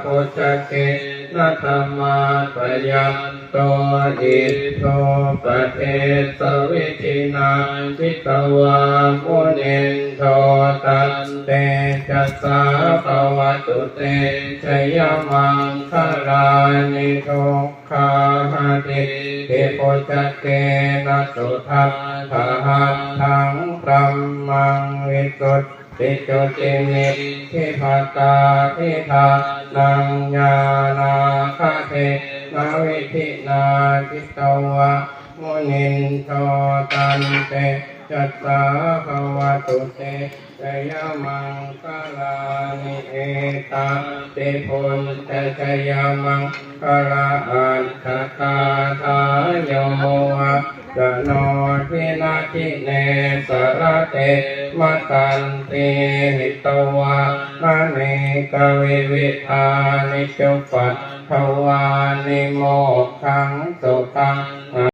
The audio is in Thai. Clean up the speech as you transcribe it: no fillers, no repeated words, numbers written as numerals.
พุทธเกนะธรรมาปยันโตอิโทปเทสวิธินาจิตวามุนินโทตันเตจัสสะภวตุเตชยมังคลานิทุกขาติภิพุทธเกนะสุทัพพะหัตถังพรัมมังวิสุทธิจุตินิพพิภตาทิฏฐานังญาณาคเทนะวิธินาจิตวะมุนินโทตันเตจัสสะภวตุเตชยมังคลานิเอตัมปิพุทธชยมังคลาอัตถกาทายโมวะกโนทินาทิเนสระเตมตันติหิตวะมะเนกวิวิธานิจุปัฏฐวานิโมกขังสุขัง